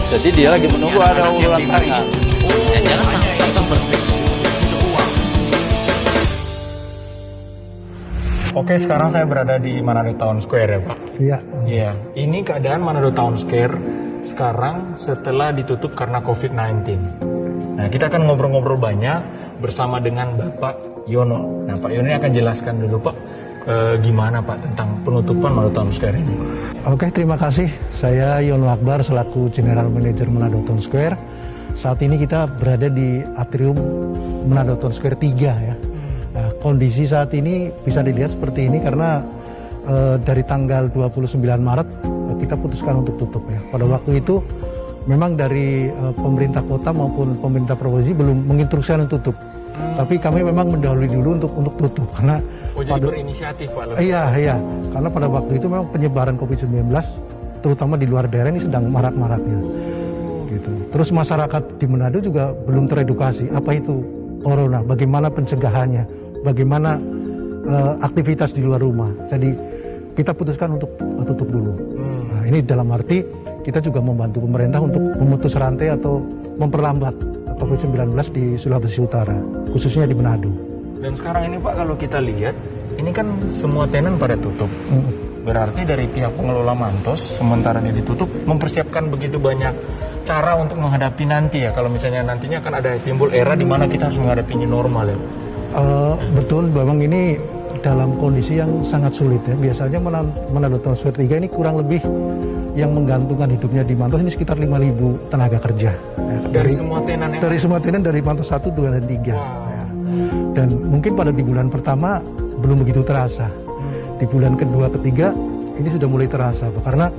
Jadi dia lagi menunggu ada urutan tangan. Jangan sampai berhenti uang. Oke, sekarang saya berada di Manado Town Square ya Pak? Iya. Iya, ini keadaan Manado Town Square sekarang setelah ditutup karena COVID-19. Nah, kita akan ngobrol-ngobrol banyak bersama dengan Bapak Yono. Nah, Pak Yono ini akan jelaskan dulu Pak, gimana Pak tentang penutupan Manado Town Square ini. Oke, terima kasih. Saya Yono Akbar selaku General Manager Manado Town Square. Saat ini kita berada di atrium Manado Town Square 3 ya. Nah, kondisi saat ini bisa dilihat seperti ini karena dari tanggal 29 Maret kita putuskan untuk tutup ya. Pada waktu itu memang dari pemerintah kota maupun pemerintah provinsi belum menginstruksikan untuk tutup. Tapi kami memang mendahului dulu untuk tutup karena jadi berinisiatif Pak. Iya, karena pada waktu itu memang penyebaran COVID-19 terutama di luar daerah ini sedang marak-maraknya. Gitu. Terus masyarakat di Manado juga belum teredukasi apa itu corona, bagaimana pencegahannya, bagaimana aktivitas di luar rumah. Jadi kita putuskan untuk tutup dulu. Nah, ini dalam arti kita juga membantu pemerintah untuk memutus rantai atau memperlambat COVID-19 di Sulawesi Utara, khususnya di Manado. Dan sekarang ini Pak, kalau kita lihat, ini kan semua tenan pada tutup. Berarti dari pihak pengelola Mantos, sementara ini ditutup, mempersiapkan begitu banyak cara untuk menghadapi nanti ya. Kalau misalnya nantinya akan ada timbul era di mana kita harus menghadapi new normal ya. Betul, memang ini dalam kondisi yang sangat sulit ya. Biasanya Manado Town Square 3 ini kurang lebih yang menggantungkan hidupnya di Mantos ini sekitar 5.000 tenaga kerja. Ya, dari semua tenan ya? Dari semua tenan, dari Mantos 1, 2, dan 3. Wow. Ya. Dan mungkin pada di bulan pertama belum begitu terasa. Di bulan kedua, ketiga ini sudah mulai terasa Pak. Karena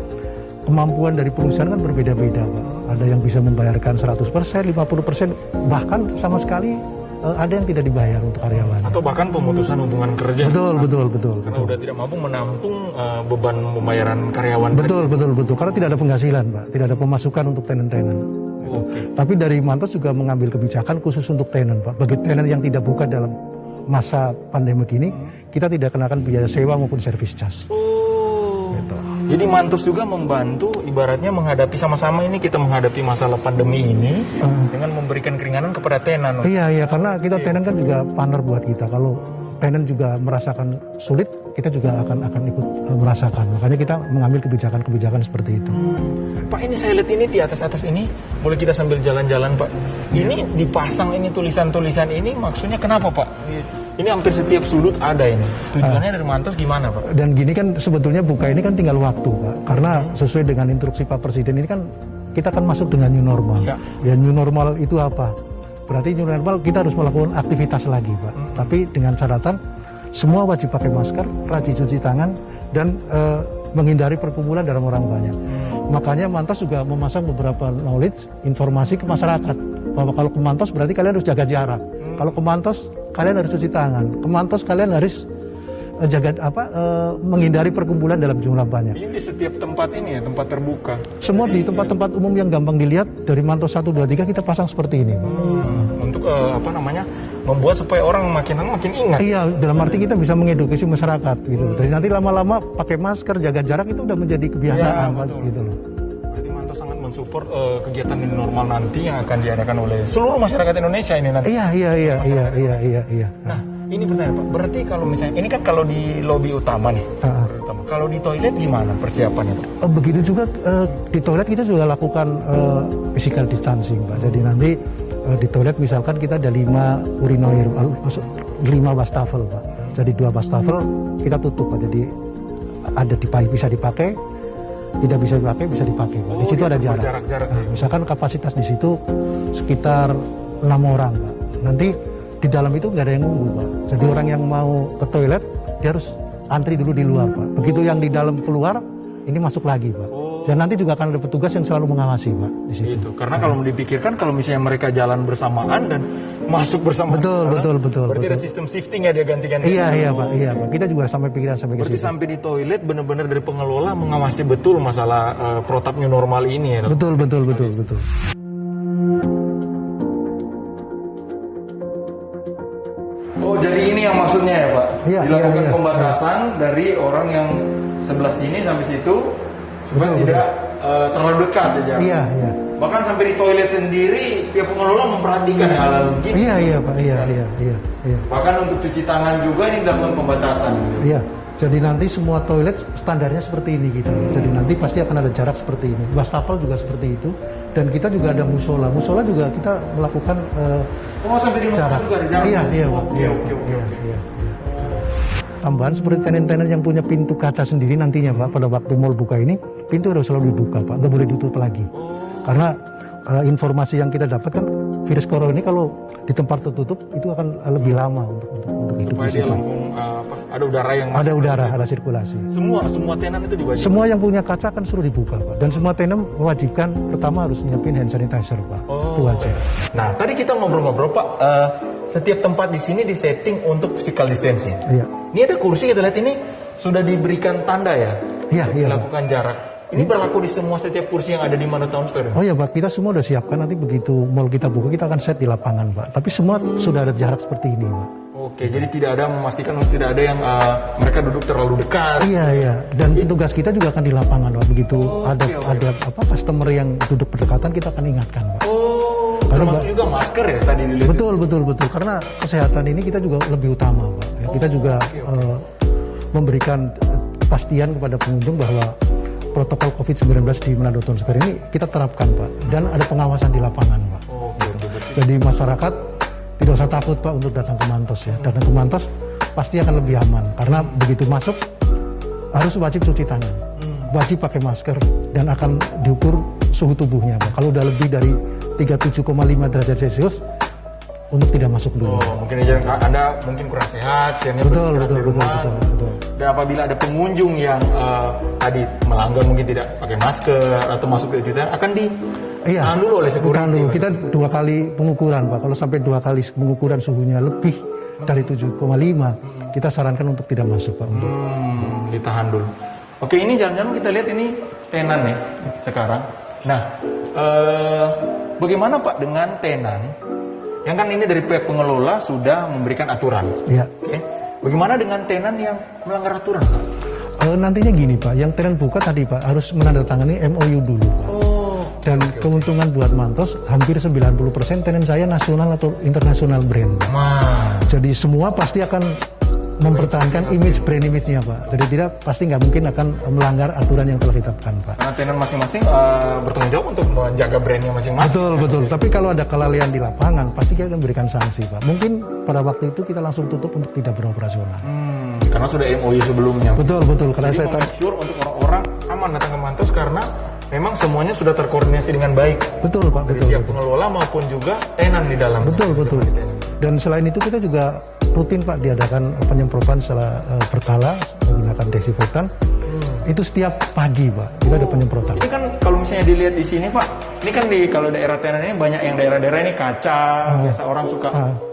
kemampuan dari perusahaan kan berbeda-beda Pak. Ada yang bisa membayarkan 100%, 50%, bahkan sama sekali ada yang tidak dibayar untuk karyawan. Atau bahkan pemutusan hubungan kerja. Betul. Karena udah tidak mampu menampung beban pembayaran karyawan. Betul. Karena tidak ada penghasilan Pak, tidak ada pemasukan untuk tenan-tenan. Okay. Tapi dari Mantos juga mengambil kebijakan khusus untuk tenan Pak. Bagi tenan yang tidak buka dalam masa pandemi ini, kita tidak kenakan biaya sewa maupun service charge. Gitu. Jadi Mantos juga membantu ibaratnya menghadapi sama-sama ini kita menghadapi masalah pandemi ini dengan memberikan keringanan kepada tenan. Iya, karena kita tenan kan juga partner buat kita. Kalau tenan juga merasakan sulit, kita juga akan ikut merasakan. Makanya kita mengambil kebijakan seperti itu. Pak, ini saya lihat ini di atas ini, boleh kita sambil jalan-jalan Pak. Ini dipasang ini tulisan-tulisan ini maksudnya kenapa Pak? Ini hampir setiap sudut ada ini. Tujuannya dari Mantos gimana Pak? Dan gini kan sebetulnya buka ini kan tinggal waktu Pak. Karena sesuai dengan instruksi Pak Presiden ini kan kita akan masuk dengan new normal. Ya new normal itu apa? Berarti new normal kita harus melakukan aktivitas lagi Pak. Tapi dengan catatan semua wajib pakai masker, rajin cuci tangan, dan menghindari perkumpulan dalam orang banyak. Makanya Mantos juga memasang beberapa knowledge, informasi ke masyarakat bahwa kalau ke Mantos berarti kalian harus jaga jarak. Kalau ke Mantos kalian harus cuci tangan. Ke Mantos kalian harus menghindari perkumpulan dalam jumlah banyak. Ini di setiap tempat ini ya, tempat terbuka. Semua di tempat-tempat umum yang gampang dilihat dari Mantos 1, 2, 3 kita pasang seperti ini. Untuk membuat supaya orang makin ingat. Iya, dalam arti kita bisa mengedukasi masyarakat gitu. Jadi nanti lama-lama pakai masker, jaga jarak itu udah menjadi kebiasaan gitu loh. Berarti Mantos sangat mensupport kegiatan new normal nanti yang akan diadakan oleh seluruh masyarakat Indonesia ini nanti. Iya. Nah, ini benar Pak. Berarti kalau misalnya ini kan kalau di lobi utama nih. Kalau di toilet gimana persiapannya Pak? Begitu juga di toilet kita juga lakukan physical distancing Pak. Jadi nanti di toilet misalkan kita ada 5 urinoir, 5 wastafel Pak. Jadi 2 wastafel kita tutup Pak. Jadi ada bisa dipakai, tidak bisa dipakai, bisa dipakai Pak. Di situ ada jarak. Misalkan kapasitas di situ sekitar 6 orang Pak. Nanti di dalam itu nggak ada yang nunggu Pak. Jadi orang yang mau ke toilet dia harus antri dulu di luar Pak. Begitu yang di dalam keluar, ini masuk lagi Pak. Dan nanti juga akan ada petugas yang selalu mengawasi Pak di situ. Itu. Karena kalau dipikirkan kalau misalnya mereka jalan bersamaan dan masuk bersama. Betul. Berarti ada sistem shifting ya dia ganti-ganti. Iya Pak. Kita juga sampai pikiran sampai ke situ. Berarti sampai di toilet benar-benar dari pengelola mengawasi betul masalah protap new normal ini ya. Betul. Oh, jadi ini yang maksudnya ya Pak? Dilakukan iya. pembatasan dari orang yang sebelah sini sampai situ supaya tidak terlalu dekat ya jaraknya. Iya, iya. Bahkan sampai di toilet sendiri pihak pengelola memperhatikan hal-hal begini. Iya Pak, iya. Bahkan untuk cuci tangan juga ini dilakukan pembatasan. Iya. Jadi nanti semua toilet standarnya seperti ini kita. Jadi nanti pasti akan ada jarak seperti ini. Wastafel juga seperti itu. Dan kita juga ada musola. Musola juga kita melakukan Sampai di musola jarak. juga ada jarak. Iya. Oke. Tambahan seperti tenan-tenan yang punya pintu kaca sendiri nantinya Pak, pada waktu mall buka ini, pintu harus selalu dibuka Pak, nggak boleh ditutup lagi. Karena informasi yang kita dapatkan virus corona ini kalau di tempat tertutup itu akan lebih lama untuk hidup Supaya di dia situ. langsung ada udara yang Ada udara, ada sirkulasi. semua tenan itu diwajibkan. Semua yang punya kaca kan suruh dibuka Pak. Dan semua tenan mewajibkan pertama harus nyiapin hand sanitizer Pak. Itu wajib. Nah, tadi kita ngobrol-ngobrol Pak, setiap tempat di sini disetting untuk physical distancing. Iya. Ini ada kursi kita lihat ini sudah diberikan tanda ya. Iya, untuk iya, dilakukan jarak. Ini berlaku di semua setiap kursi yang ada di Mano Town Square. Oh ya Pak, kita semua udah siapkan, nanti begitu mall kita buka kita akan set di lapangan Pak. Tapi semua sudah ada jarak seperti ini Pak. Oke, jadi tidak ada memastikan tidak ada yang mereka duduk terlalu dekat. Iya. Dan tugas kita juga akan di lapangan Pak. Begitu ada customer yang duduk berdekatan kita akan ingatkan Pak. Termasuk juga masker ya tadi dilihat. Betul. Karena kesehatan ini kita juga lebih utama Pak. Ya, kita juga memberikan kepastian kepada pengunjung bahwa protokol COVID-19 di Manado Town Square ini kita terapkan Pak. Dan ada pengawasan di lapangan Pak. Jadi masyarakat tidak usah takut Pak untuk datang ke Mantos ya. Datang ke Mantos pasti akan lebih aman. Karena begitu masuk harus wajib cuci tangan. Wajib pakai masker dan akan diukur suhu tubuhnya Pak. Kalau udah lebih dari 37,5 derajat Celcius untuk tidak masuk dulu. Mungkin aja Anda mungkin kurang sehat, Betul. Dan apabila ada pengunjung yang tadi melanggar mungkin tidak pakai masker atau masuk ke cuci akan ditahan dulu oleh security. Ditahan dulu. Kita 2 kali pengukuran Pak. Kalau sampai 2 kali pengukuran suhunya lebih dari 7,5, kita sarankan untuk tidak masuk Pak. Untuk ditahan dulu. Oke, ini jangan-jangan kita lihat ini tenan nih sekarang. Nah, bagaimana Pak dengan tenan? Yang kan ini dari pihak pengelola sudah memberikan aturan. Iya. Oke. Bagaimana dengan tenan yang melanggar aturan, Pak? Nantinya gini Pak, yang tenan buka tadi Pak harus menandatangani MOU dulu Pak. Dan keuntungan buat Mantos hampir 90% tenan saya nasional atau internasional brand Pak. Jadi semua pasti akan mempertahankan brand image-nya Pak. Jadi pasti nggak mungkin akan melanggar aturan yang telah ditetapkan Pak. Karena tenan masing-masing bertanggung jawab untuk menjaga brandnya masing-masing. Betul. Tapi kalau ada kelalaian di lapangan, pasti kita akan berikan sanksi Pak. Mungkin pada waktu itu kita langsung tutup untuk tidak beroperasional. Karena sudah MOU sebelumnya. Betul. Karena jadi saya tahu. sure untuk orang-orang aman datang ke Mantos karena memang semuanya sudah terkoordinasi dengan baik. Betul Pak. Dari pihak pengelola maupun juga tenan di dalam. Betul. Dan selain itu kita juga rutin Pak diadakan penyemprotan secara berkala menggunakan desinfektan. Itu setiap pagi Pak kita ada penyemprotan. Ini kan kalau misalnya dilihat di sini Pak, ini kan kalau daerah tenan ini banyak yang daerah-daerah ini kaca, biasa orang suka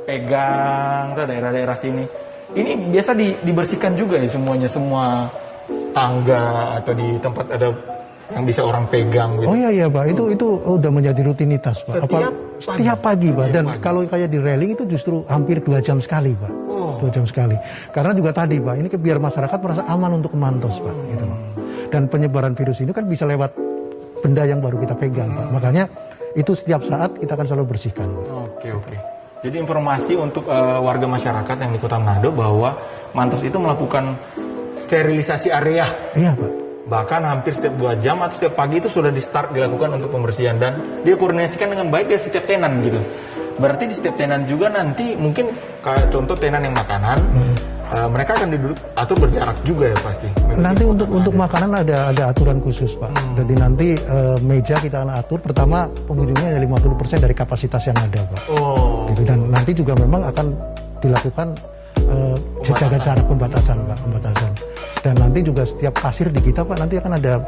pegang, tuh daerah-daerah sini. Ini biasa dibersihkan juga ya semuanya, semua tangga atau di tempat ada yang bisa orang pegang gitu. Oh iya Pak, itu udah menjadi rutinitas Pak. Setiap pagi Pak. Dan kalau kayak di railing itu justru hampir 2 jam sekali Pak. 2 jam sekali. Karena juga tadi Pak, ini biar masyarakat merasa aman untuk Mantos Pak. Gitu loh. Dan penyebaran virus ini kan bisa lewat benda yang baru kita pegang Pak. Makanya itu setiap saat kita akan selalu bersihkan. Oke. Jadi informasi untuk warga masyarakat yang di Kota Manado bahwa Mantos itu melakukan sterilisasi area. Iya Pak. Bahkan hampir setiap 2 jam atau setiap pagi itu sudah dilakukan untuk pembersihan dan dia koordinasikan dengan baik di setiap tenan gitu. Berarti di setiap tenan juga nanti mungkin kayak contoh tenan yang makanan, mereka akan duduk atau berjarak juga ya pasti. Nanti untuk makanan ada aturan khusus Pak. Jadi nanti meja kita akan atur. Pertama pengunjungnya ada 50% dari kapasitas yang ada Pak. Gitu. Dan nanti juga memang akan dilakukan jaga jarak pembatasan Pak. Dan nanti juga setiap kasir di kita Pak nanti akan ada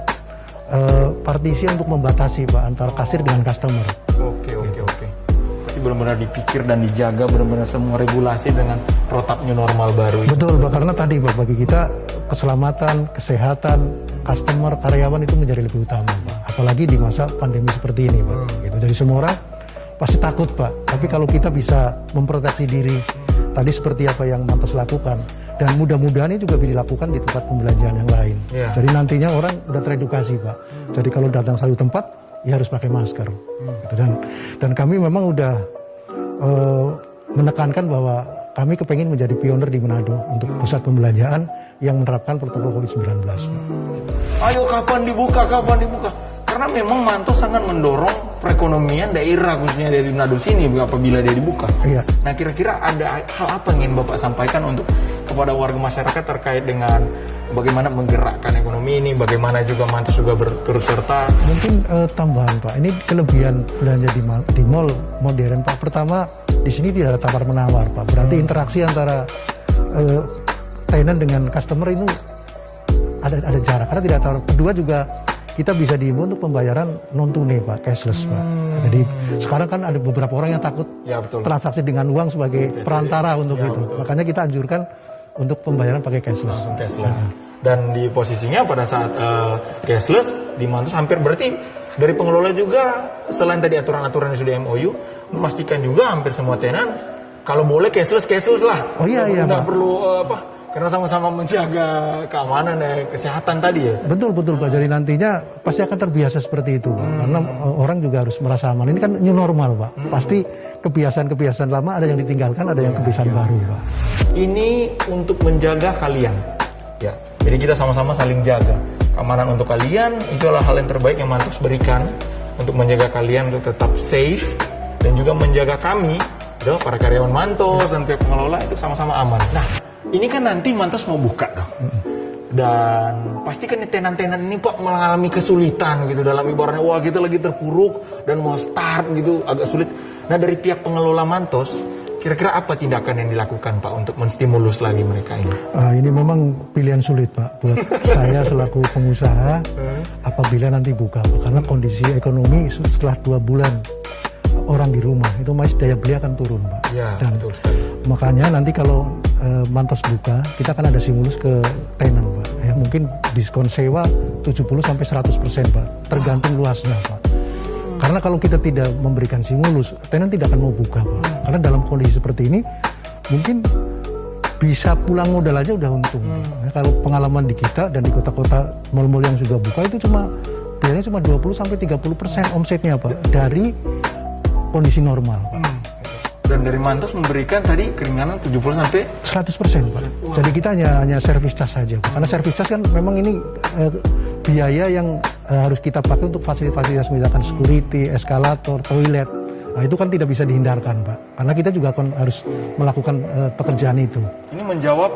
partisi untuk membatasi Pak antara kasir dengan customer. Oke. Berarti benar-benar dipikir dan dijaga benar-benar semua regulasi dengan protap new normal baru. Betul Pak, karena tadi Pak bagi kita keselamatan, kesehatan customer, karyawan itu menjadi lebih utama Pak. Apalagi di masa pandemi seperti ini Pak. Gitu. Jadi semua orang pasti takut Pak. Tapi kalau kita bisa memproteksi diri tadi seperti apa yang Mantos lakukan, Dan mudah-mudahan ini juga bisa dilakukan di tempat pembelanjaan yang lain. Iya. Jadi nantinya orang udah teredukasi Pak. Jadi kalau datang satu tempat, ya harus pakai masker. Gitu. Dan kami memang udah menekankan bahwa kami kepengen menjadi pionir di Manado untuk pusat pembelanjaan yang menerapkan protokol COVID-19. Ayo kapan dibuka? Karena memang Mantos sangat mendorong perekonomian daerah khususnya dari Manado sini apabila dia dibuka. Iya. Nah kira-kira ada hal apa yang ingin Bapak sampaikan untuk kepada warga masyarakat terkait dengan bagaimana menggerakkan ekonomi ini, bagaimana juga Mantos juga berturut serta. Mungkin tambahan Pak, ini kelebihan belanja di mall modern Pak. Pertama, di sini tidak ada tawar menawar Pak. Berarti interaksi antara tenant dengan customer itu ada jarak karena tidak tawar. Kedua juga kita bisa diimbau untuk pembayaran non tunai Pak, cashless Pak. Jadi sekarang kan ada beberapa orang yang takut Ya, betul. transaksi dengan uang sebagai perantara untuk Ya, itu. betul. Makanya kita anjurkan untuk pembayaran pakai cashless. Langsung cashless. Dan di posisinya pada saat cashless di Mantos hampir berarti dari pengelola juga selain tadi aturan-aturan yang sudah MOU memastikan juga hampir semua tenan kalau boleh cashless lah. Oh iya, iya, Nggak Pak. perlu karena sama-sama menjaga keamanan dan kesehatan tadi ya. Betul Pak. Jadi nantinya pasti akan terbiasa seperti itu Pak. Karena orang juga harus merasa aman. Ini kan new normal Pak. Pasti kebiasaan-kebiasaan lama ada yang ditinggalkan, ada yang kebiasaan baru Pak. Ini untuk menjaga kalian. Ya. Jadi kita sama-sama saling jaga. Keamanan untuk kalian itu adalah hal yang terbaik yang Mantos berikan untuk menjaga kalian untuk tetap safe dan juga menjaga kami, para karyawan Mantos dan pihak pengelola itu sama-sama aman. Nah, ini kan nanti Mantos mau buka dong. Dan pasti kan tenan-tenan ini Pak mengalami kesulitan gitu dalam ibaratnya wah kita lagi terpuruk dan mau start gitu agak sulit. Nah dari pihak pengelola Mantos kira-kira apa tindakan yang dilakukan Pak untuk menstimulus lagi mereka ini? Ini memang pilihan sulit Pak buat saya selaku pengusaha apabila nanti buka Pak. Karena kondisi ekonomi setelah 2 bulan orang di rumah itu masih daya beli akan turun Pak. Ya, Dan betul sekali. makanya nanti kalau Mantos buka, kita akan ada stimulus ke tenan Pak. Ya, mungkin diskon sewa 70-100% Pak, tergantung luasnya Pak. Karena kalau kita tidak memberikan stimulus, tenan tidak akan mau buka Pak. Karena dalam kondisi seperti ini, mungkin bisa pulang modal aja udah untung. Ya, kalau pengalaman di kita dan di kota-kota mal-mal yang sudah buka itu biasanya cuma 20-30% omsetnya Pak dari kondisi normal Pak. Dan dari Mantos memberikan tadi keringanan 70-100%. Pak. Jadi kita hanya service charge saja Pak. Karena service charge kan memang ini biaya yang harus kita pakai untuk fasilitas misalkan security, eskalator, toilet. Nah itu kan tidak bisa dihindarkan Pak. Karena kita juga akan harus melakukan pekerjaan itu. Ini menjawab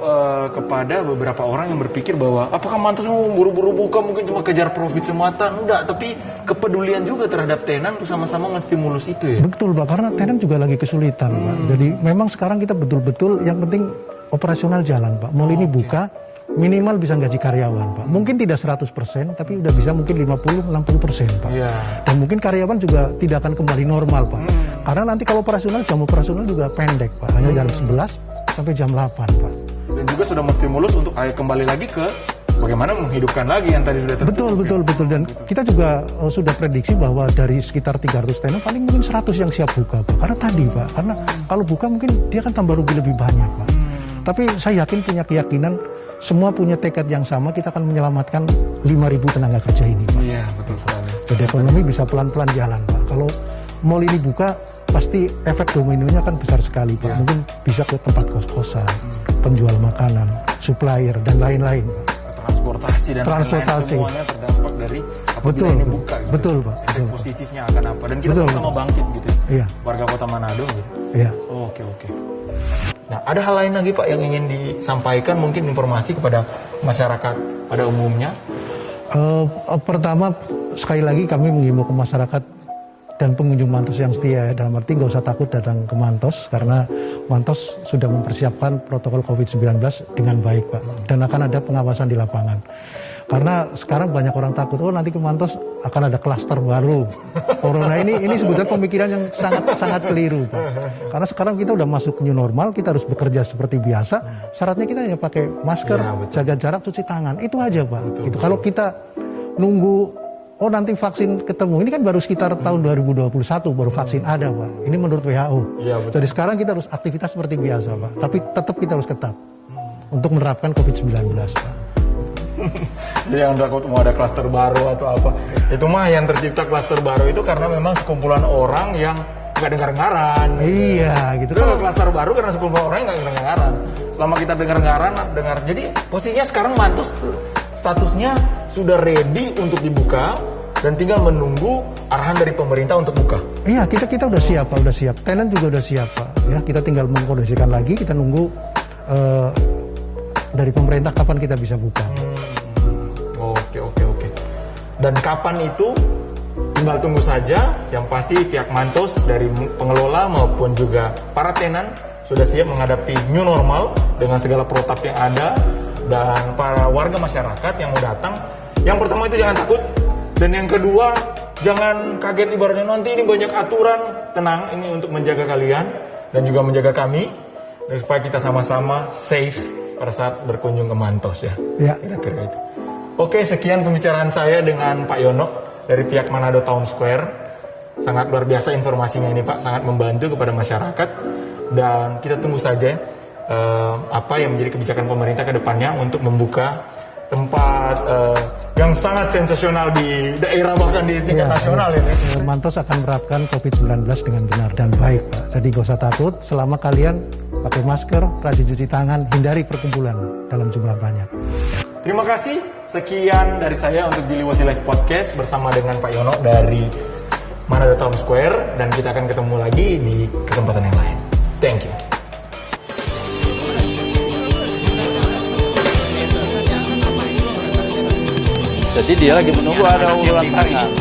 kepada beberapa orang yang berpikir bahwa apakah Mantos mau buru-buru buka mungkin cuma kejar profit semata? Enggak, tapi kepedulian juga terhadap tenan untuk sama-sama menstimulus itu ya. Betul Pak, karena tenan juga lagi kesulitan Pak. Jadi memang sekarang kita betul-betul yang penting operasional jalan Pak. Mall ini buka minimal bisa gaji karyawan Pak. Mungkin tidak 100%, tapi udah bisa mungkin 50-60% Pak. Iya. Dan mungkin karyawan juga tidak akan kembali normal Pak. Karena nanti kalau jam operasional juga pendek Pak. Hanya jam 11 sampai jam 8 Pak. Dan juga sudah menstimulus untuk kembali lagi ke bagaimana menghidupkan lagi yang tadi sudah tertutup. Betul. Dan kita juga sudah prediksi bahwa dari sekitar 300 tenan paling mungkin 100 yang siap buka Pak. Karena tadi Pak, karena kalau buka mungkin dia akan tambah rugi lebih banyak Pak. Tapi saya punya keyakinan semua punya tekad yang sama, kita akan menyelamatkan 5.000 tenaga kerja ini Pak. Iya, betul sekali. Jadi ekonomi bisa pelan-pelan jalan Pak. Kalau mall ini buka, pasti efek dominonya kan besar sekali Pak. Ya. Mungkin bisa ke tempat kos-kosan, penjual makanan, supplier, dan lain-lain Pak. Transportasi dan lain-lain semuanya terdampak dari apabila ini buka gitu. Betul Pak. Efek Betul, Pak. positifnya akan apa? Dan kita Betul, sama-sama bangkit gitu ya. Iya. Warga Kota Manado gitu. Iya. Oke. Nah, ada hal lain lagi Pak yang ingin disampaikan, mungkin informasi kepada masyarakat pada umumnya? Pertama, sekali lagi kami mengimbau ke masyarakat dan pengunjung Mantos yang setia, dalam arti nggak usah takut datang ke Mantos, karena Mantos sudah mempersiapkan protokol COVID-19 dengan baik Pak, dan akan ada pengawasan di lapangan. Karena sekarang banyak orang takut, nanti ke Mantos akan ada klaster baru corona. Ini sebetulnya pemikiran yang sangat keliru Pak. Karena sekarang kita udah masuk new normal, kita harus bekerja seperti biasa. Syaratnya kita hanya pakai masker, jaga jarak, cuci tangan, itu aja Pak. Gitu. Kalau kita nunggu nanti vaksin ketemu, ini kan baru sekitar tahun 2021 baru vaksin ada Pak. Ini menurut WHO. Ya, jadi sekarang kita harus aktivitas seperti biasa Pak. Tapi tetap kita harus ketat. untuk menerapkan COVID-19, Pak. Jadi yang takut mau ada klaster baru atau apa, itu mah yang tercipta klaster baru itu karena memang sekumpulan orang yang nggak dengar-dengaran. Iya, gitu. Kalau klaster baru karena sekumpulan orang yang nggak dengar-dengaran. Selama kita dengar-dengaran, jadi posisinya sekarang Mantos statusnya sudah ready untuk dibuka dan tinggal menunggu arahan dari pemerintah untuk buka. Iya, kita udah siap, Pak, udah siap. Tenant juga udah siap, Pak. Ya, kita tinggal mengkondisikan lagi, kita nunggu dari pemerintah kapan kita bisa buka. Oke. Dan kapan itu tinggal tunggu saja. Yang pasti pihak Mantos dari pengelola maupun juga para tenan sudah siap menghadapi new normal dengan segala protap yang ada. Dan para warga masyarakat yang mau datang, yang pertama itu jangan takut, dan yang kedua jangan kaget ibaratnya nanti ini banyak aturan. Tenang, ini untuk menjaga kalian dan juga menjaga kami, dan supaya kita sama-sama safe pada saat berkunjung ke Mantos ya. Ya. Kira-kira itu. Oke, sekian pembicaraan saya dengan Pak Yono dari pihak Manado Town Square. Sangat luar biasa informasinya ini Pak, sangat membantu kepada masyarakat, dan kita tunggu saja apa yang menjadi kebijakan pemerintah ke depannya untuk membuka tempat yang sangat sensasional di daerah bahkan di tingkat nasional ini. Mantos akan menerapkan COVID-19 dengan benar dan baik, Pak. Jadi gak usah takut, selama kalian pakai masker, rajin cuci tangan, hindari perkumpulan dalam jumlah banyak. Terima kasih, sekian dari saya untuk Daily Wosi Live Podcast bersama dengan Pak Yono dari Manado Town Square, dan kita akan ketemu lagi di kesempatan yang lain. Thank you. Jadi dia lagi menunggu ada urutan tangan.